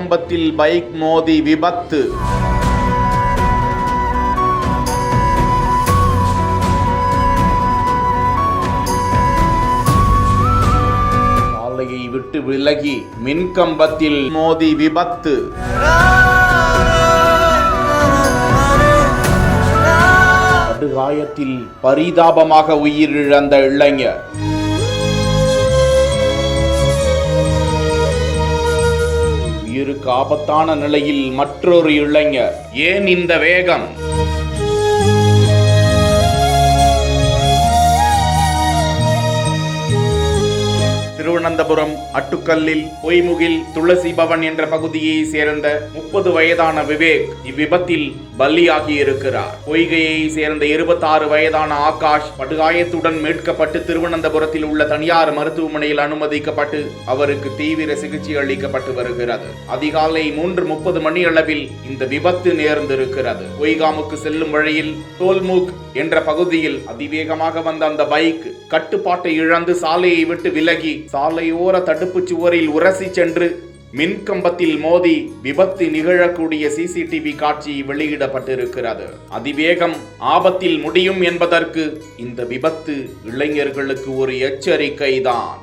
மின்கம்பத்தில் bike மோதி விபத்து. சாலையை விட்டு விலகி மின்கம்பத்தில் மோதி விபத்து. படுகாயத்தில் பரிதாபமாக உயிரிழந்த இளைஞர். உயிருக்கு ஆபத்தான நிலையில் மற்றொரு இளைஞர். ஏன் இந்த வேகம்? திருவனந்தபுரம் அட்டுக்கல்லில் பொய்முகில் துளசி பவன் என்ற பகுதியை சேர்ந்த 30 வயதான விவேக் இவ்விபத்தில் பலியாகி இருக்கிறார். பொய்கையை சேர்ந்த 26 வயதான ஆகாஷ் படுகாயத்துடன் மீட்கப்பட்டு திருவனந்தபுரத்தில் உள்ள தனியார் மருத்துவமனையில் அனுமதிக்கப்பட்டு அவருக்கு தீவிர சிகிச்சை அளிக்கப்பட்டு வருகிறது. அதிகாலை 3:30 மணி அளவில் இந்த விபத்து நேர்ந்திருக்கிறது. பொய்காமுக்கு செல்லும் வழியில் டோல்முக் என்ற பகுதியில் அதிவேகமாக வந்த அந்த பைக் கட்டுப்பாட்டை இழந்து சாலையை விட்டு விலகி சாலையோர தடுப்பு சுவரில் உரசி சென்று மின்கம்பத்தில் மோதி விபத்து நிகழக்கூடிய சிசிடிவி காட்சி வெளியிடப்பட்டிருக்கிறது. அதிவேகம் ஆபத்தில் முடியும் என்பதற்கு இந்த விபத்து இளைஞர்களுக்கு ஒரு எச்சரிக்கை தான்.